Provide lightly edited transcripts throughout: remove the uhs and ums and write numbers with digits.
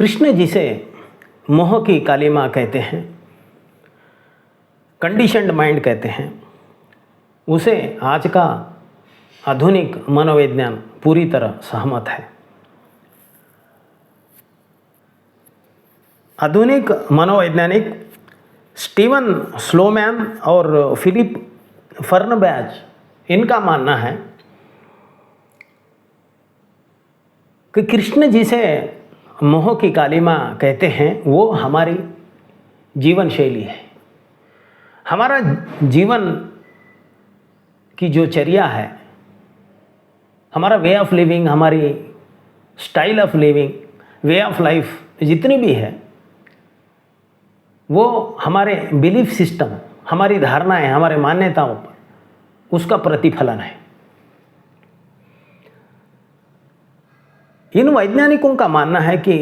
कृष्ण जिसे मोह की कालिमा कहते हैं, कंडीशन्ड माइंड कहते हैं, उसे आज का आधुनिक मनोविज्ञान पूरी तरह सहमत है। आधुनिक मनोवैज्ञानिक स्टीवन स्लोमैन और फिलिप फर्नबैच, इनका मानना है कि कृष्ण जिसे मोह की कालिमा कहते हैं वो हमारी जीवन शैली है। हमारा जीवन की जो चर्या है, हमारा वे ऑफ लिविंग, हमारी style of living, way of life जितनी भी है, वो हमारे बिलीफ सिस्टम, हमारी धारणाएं, हमारे मान्यताओं पर उसका प्रतिफलन है। इन वैज्ञानिकों का मानना है कि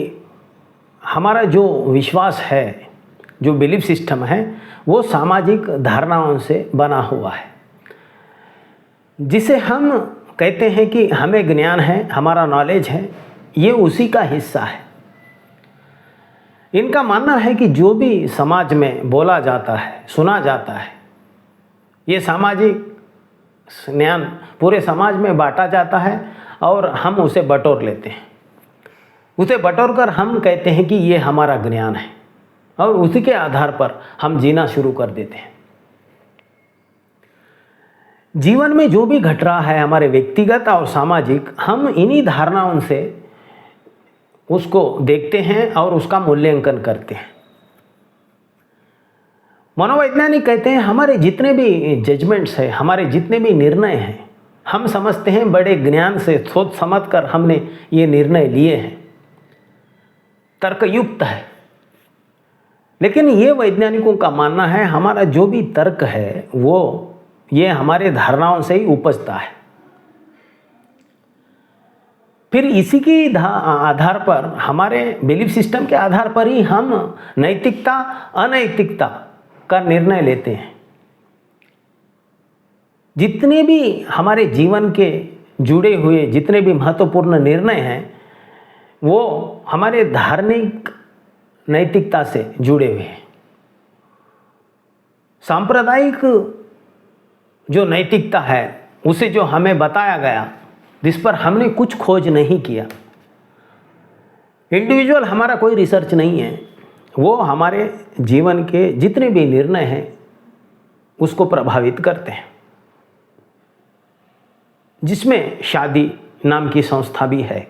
हमारा जो विश्वास है, जो बिलीफ सिस्टम है, वो सामाजिक धारणाओं से बना हुआ है, जिसे हम कहते हैं कि हमें ज्ञान है, हमारा नॉलेज है, ये उसी का हिस्सा है। इनका मानना है कि जो भी समाज में बोला जाता है, सुना जाता है, ये सामाजिक ज्ञान पूरे समाज में बांटा जाता है और हम उसे बटोर लेते हैं। उसे बटोर कर हम कहते हैं कि ये हमारा ज्ञान है और उसी के आधार पर हम जीना शुरू कर देते हैं। जीवन में जो भी घट रहा है हमारे व्यक्तिगत और सामाजिक, हम इन्हीं धारणाओं से उसको देखते हैं और उसका मूल्यांकन करते हैं। मनोवैज्ञानिक कहते हैं हमारे जितने भी जजमेंट्स हैं, हमारे जितने भी निर्णय हैं, हम समझते हैं बड़े ज्ञान से सोच समझ कर हमने ये निर्णय लिए हैं, तर्कयुक्त है। लेकिन ये वैज्ञानिकों का मानना है हमारा जो भी तर्क है वो ये हमारे धारणाओं से ही उपजता है। फिर इसी के आधार पर, हमारे बिलीफ सिस्टम के आधार पर ही हम नैतिकता अनैतिकता का निर्णय लेते हैं। जितने भी हमारे जीवन के जुड़े हुए जितने भी महत्वपूर्ण निर्णय हैं वो हमारे धार्मिक नैतिकता से जुड़े हुए हैं। सांप्रदायिक जो नैतिकता है उसे जो हमें बताया गया, जिस पर हमने कुछ खोज नहीं किया, इंडिविजुअल हमारा कोई रिसर्च नहीं है, वो हमारे जीवन के जितने भी निर्णय हैं उसको प्रभावित करते हैं, जिसमें शादी नाम की संस्था भी है।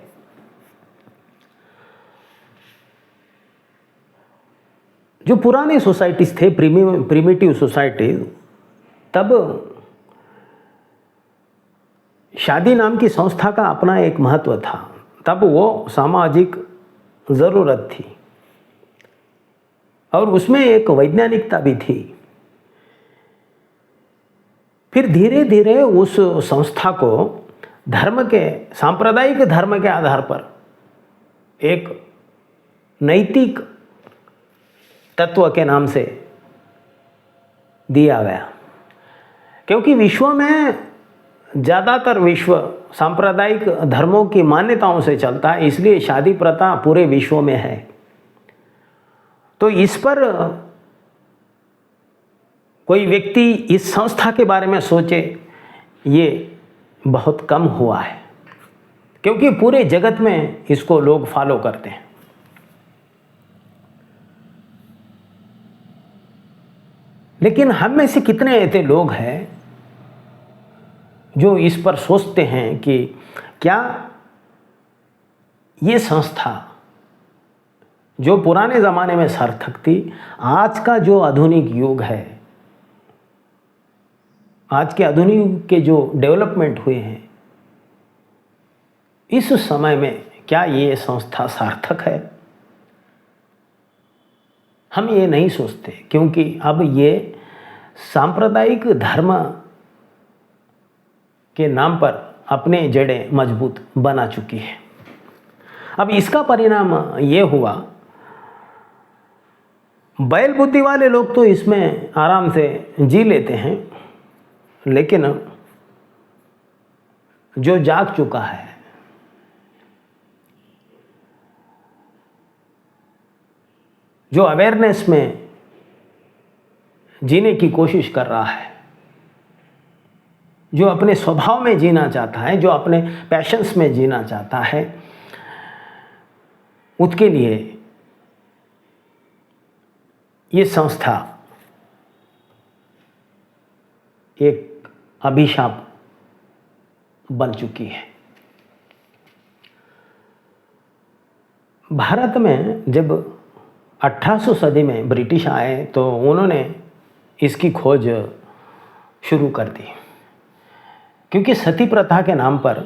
जो पुराने सोसाइटीज थे, प्रिमिटिव सोसाइटी, तब शादी नाम की संस्था का अपना एक महत्व था। तब वो सामाजिक ज़रूरत थी और उसमें एक वैज्ञानिकता भी थी। फिर धीरे धीरे उस संस्था को धर्म के, सांप्रदायिक धर्म के आधार पर एक नैतिक तत्व के नाम से दिया गया, क्योंकि विश्व में ज़्यादातर विश्व सांप्रदायिक धर्मों की मान्यताओं से चलता है, इसलिए शादी प्रथा पूरे विश्व में है। तो इस पर कोई व्यक्ति इस संस्था के बारे में सोचे, ये बहुत कम हुआ है, क्योंकि पूरे जगत में इसको लोग फॉलो करते हैं। लेकिन हम में से कितने ऐसे लोग हैं जो इस पर सोचते हैं कि क्या ये संस्था जो पुराने ज़माने में सार्थक थी, आज का जो आधुनिक युग है, आज के आधुनिक के जो डेवलपमेंट हुए हैं, इस समय में क्या ये संस्था सार्थक है? हम ये नहीं सोचते, क्योंकि अब ये सांप्रदायिक धर्म के नाम पर अपने जड़ें मजबूत बना चुकी है। अब इसका परिणाम ये हुआ, बैल बुद्धि वाले लोग तो इसमें आराम से जी लेते हैं, लेकिन जो जाग चुका है, जो अवेयरनेस में जीने की कोशिश कर रहा है, जो अपने स्वभाव में जीना चाहता है, जो अपने पैशंस में जीना चाहता है, उसके लिए ये संस्था एक अभिशाप बन चुकी है। भारत में जब 1800 सदी में ब्रिटिश आए तो उन्होंने इसकी खोज शुरू कर दी, क्योंकि सती प्रथा के नाम पर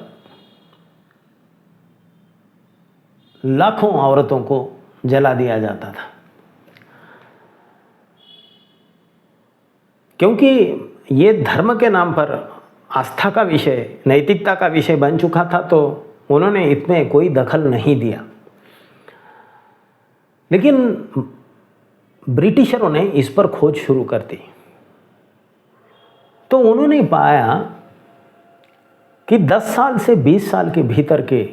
लाखों औरतों को जला दिया जाता था। क्योंकि ये धर्म के नाम पर आस्था का विषय, नैतिकता का विषय बन चुका था, तो उन्होंने इसमें कोई दखल नहीं दिया। लेकिन ब्रिटिशरों ने इस पर खोज शुरू कर दी, तो उन्होंने पाया कि 10 साल से 20 साल के भीतर के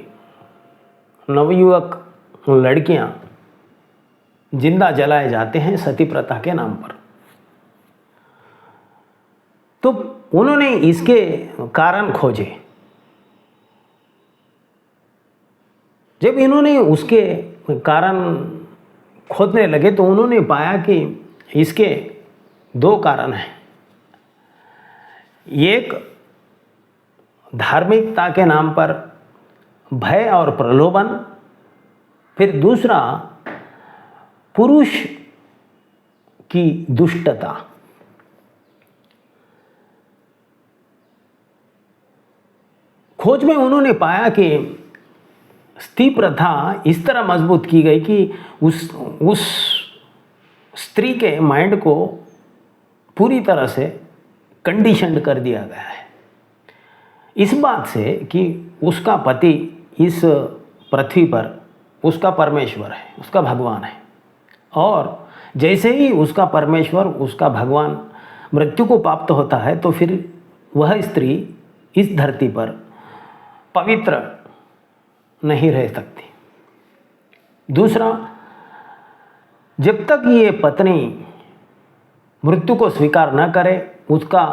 नवयुवक लड़कियां जिंदा जलाए जाते हैं सती प्रथा के नाम पर। तो उन्होंने इसके कारण खोजे। जब इन्होंने उसके कारण खोदने लगे तो उन्होंने पाया कि इसके 2 कारण हैं। एक धार्मिकता के नाम पर भय और प्रलोभन, फिर दूसरा पुरुष की दुष्टता। खोज में उन्होंने पाया कि स्त्री प्रथा इस तरह मजबूत की गई कि उस स्त्री के माइंड को पूरी तरह से कंडीशन्ड कर दिया गया है, इस बात से कि उसका पति इस पृथ्वी पर उसका परमेश्वर है, उसका भगवान है, और जैसे ही उसका परमेश्वर, उसका भगवान मृत्यु को प्राप्त होता है तो फिर वह स्त्री इस धरती पर पवित्र नहीं रह सकती। दूसरा, जब तक ये पत्नी मृत्यु को स्वीकार न करे, उसका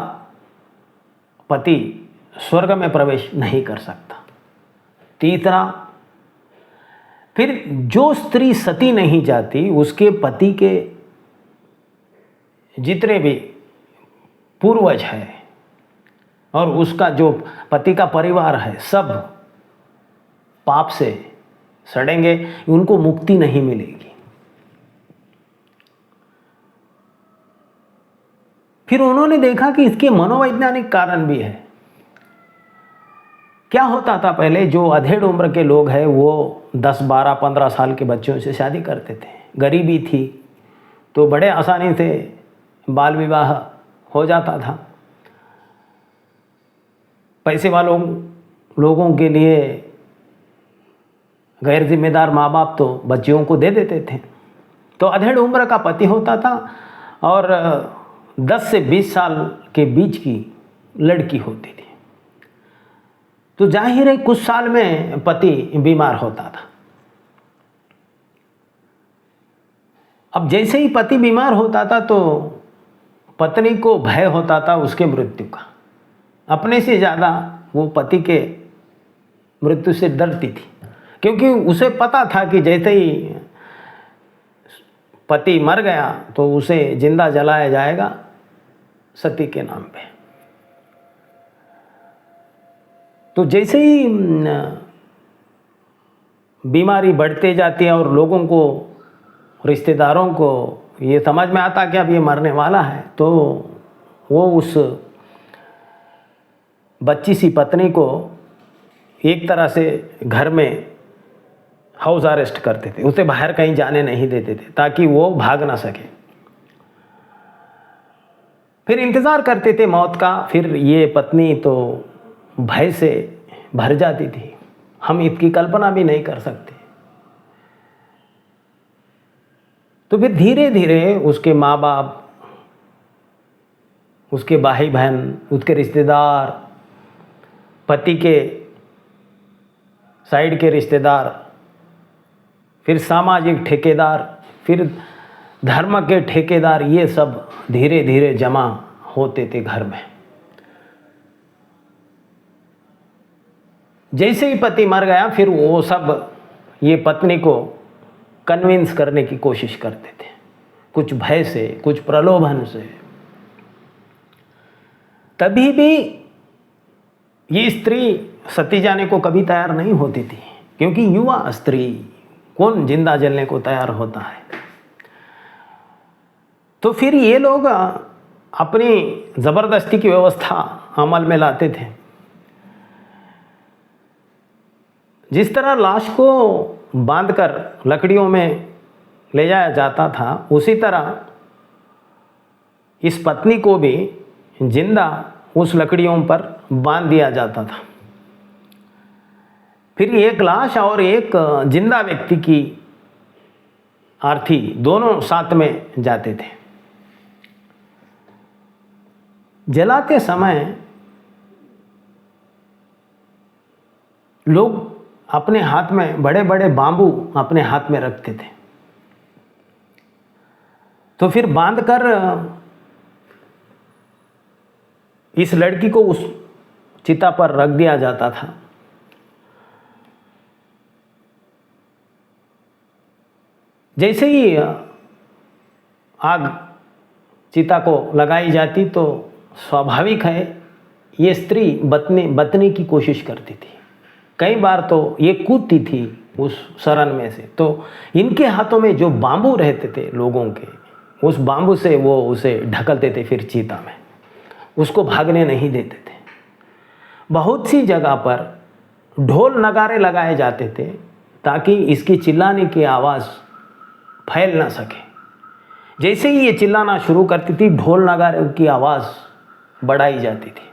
पति स्वर्ग में प्रवेश नहीं कर सकता। तीसरा, फिर जो स्त्री सती नहीं जाती, उसके पति के जितने भी पूर्वज हैं और उसका जो पति का परिवार है, सब पाप से सड़ेंगे, उनको मुक्ति नहीं मिलेगी। फिर उन्होंने देखा कि इसके मनोवैज्ञानिक कारण भी है। क्या होता था पहले, जो अधेड़ उम्र के लोग हैं वो 10, 12, 15 साल के बच्चों से शादी करते थे। गरीबी थी तो बड़े आसानी से बाल विवाह हो जाता था। पैसे वालों लोगों के लिए गैर जिम्मेदार माँ बाप तो बच्चियों को दे देते थे। तो अधेड़ उम्र का पति होता था और 10 से 20 साल के बीच की लड़की होती थी। तो जाहिर है कुछ साल में पति बीमार होता था। अब जैसे ही पति बीमार होता था तो पत्नी को भय होता था उसके मृत्यु का। अपने से ज़्यादा वो पति के मृत्यु से डरती थी, क्योंकि उसे पता था कि जैसे ही पति मर गया तो उसे जिंदा जलाया जाएगा सती के नाम पे। तो जैसे ही बीमारी बढ़ते जाती है और लोगों को, रिश्तेदारों को ये समझ में आता कि अब ये मरने वाला है, तो वो उस बच्ची सी पत्नी को एक तरह से घर में हाउस अरेस्ट करते थे। उसे बाहर कहीं जाने नहीं देते थे ताकि वो भाग ना सके। फिर इंतज़ार करते थे मौत का। फिर ये पत्नी तो भय से भर जाती थी, हम इसकी कल्पना भी नहीं कर सकते। तो फिर धीरे धीरे उसके माँ बाप, उसके भाई बहन, उसके रिश्तेदार, पति के साइड के रिश्तेदार, फिर सामाजिक ठेकेदार, फिर धर्म के ठेकेदार, ये सब धीरे धीरे जमा होते थे घर में। जैसे ही पति मर गया, फिर वो सब ये पत्नी को कन्विंस करने की कोशिश करते थे, कुछ भय से, कुछ प्रलोभन से। तभी भी ये स्त्री सती जाने को कभी तैयार नहीं होती थी, क्योंकि युवा स्त्री कौन जिंदा जलने को तैयार होता है। तो फिर ये लोग अपनी ज़बरदस्ती की व्यवस्था अमल में लाते थे। जिस तरह लाश को बांधकर लकड़ियों में ले जाया जाता था, उसी तरह इस पत्नी को भी जिंदा उस लकड़ियों पर बांध दिया जाता था। फिर एक लाश और एक जिंदा व्यक्ति की आरती दोनों साथ में जाते थे। जलाते समय लोग अपने हाथ में बड़े बड़े बांबू अपने हाथ में रखते थे। तो फिर बांधकर इस लड़की को उस चिता पर रख दिया जाता था। जैसे ही आग चिता को लगाई जाती तो स्वाभाविक है ये स्त्री बचने की कोशिश करती थी। कई बार तो ये कूदती थी उस शरण में से। तो इनके हाथों में जो बांबू रहते थे लोगों के, उस बांबू से वो उसे ढकलते थे फिर चीता में, उसको भागने नहीं देते थे। बहुत सी जगह पर ढोल नगारे लगाए जाते थे ताकि इसकी चिल्लाने की आवाज़ फैल ना सके। जैसे ही ये चिल्लाना शुरू करती थी, ढोल नगारे की आवाज़ बढ़ाई जाती थी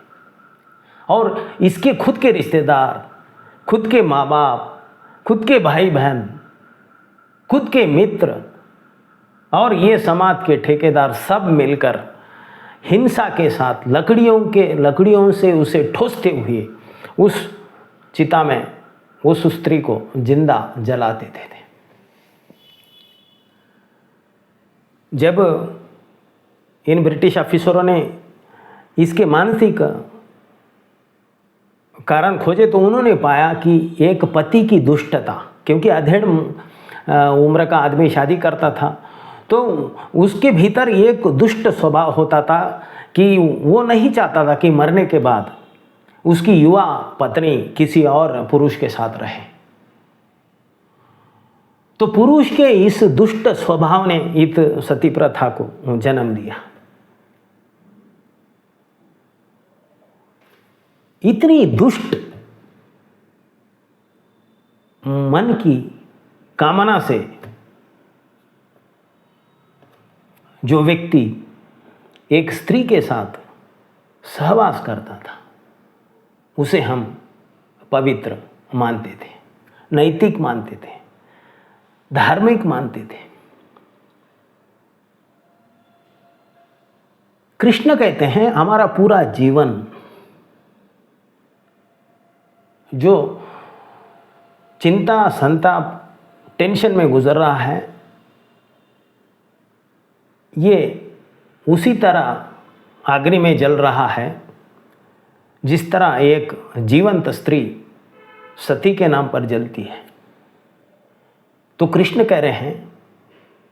और इसके खुद के रिश्तेदार, खुद के माँ बाप, खुद के भाई बहन, खुद के मित्र और ये समाज के ठेकेदार सब मिलकर हिंसा के साथ लकड़ियों से उसे ठोसते हुए उस चिता में उस स्त्री को जिंदा जला देते थे। जब इन ब्रिटिश ऑफिसरों ने इसके मानसिक कारण खोजे तो उन्होंने पाया कि एक पति की दुष्टता, क्योंकि अधेड़ उम्र का आदमी शादी करता था तो उसके भीतर एक दुष्ट स्वभाव होता था कि वो नहीं चाहता था कि मरने के बाद उसकी युवा पत्नी किसी और पुरुष के साथ रहे। तो पुरुष के इस दुष्ट स्वभाव ने इस सती प्रथा को जन्म दिया। इतनी दुष्ट मन की कामना से जो व्यक्ति एक स्त्री के साथ सहवास करता था उसे हम पवित्र मानते थे, नैतिक मानते थे, धार्मिक मानते थे। कृष्ण कहते हैं हमारा पूरा जीवन जो चिंता, संताप, टेंशन में गुजर रहा है, ये उसी तरह अग्नि में जल रहा है जिस तरह एक जीवंत स्त्री सती के नाम पर जलती है। तो कृष्ण कह रहे हैं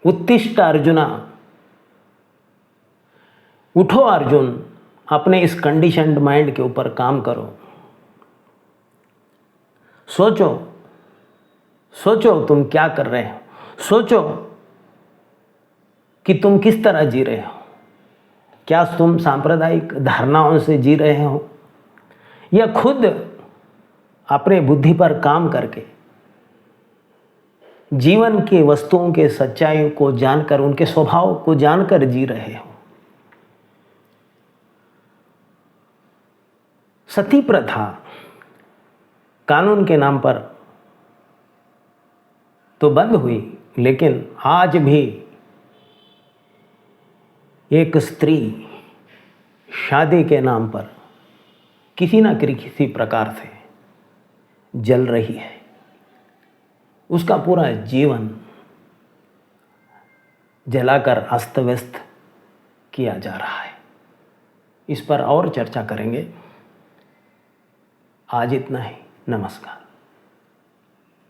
उत्तिष्ठ अर्जुना, उठो अर्जुन, अपने इस कंडीशन्ड माइंड के ऊपर काम करो। सोचो तुम क्या कर रहे हो, सोचो कि तुम किस तरह जी रहे हो। क्या तुम सांप्रदायिक धारणाओं से जी रहे हो या खुद अपने बुद्धि पर काम करके जीवन के वस्तुओं के सच्चाई को जानकर, उनके स्वभाव को जानकर जी रहे हो। सती प्रथा कानून के नाम पर तो बंद हुई, लेकिन आज भी एक स्त्री शादी के नाम पर किसी न किसी प्रकार से जल रही है। उसका पूरा जीवन जलाकर अस्त व्यस्त किया जा रहा है। इस पर और चर्चा करेंगे। आज इतना ही। नमस्कार।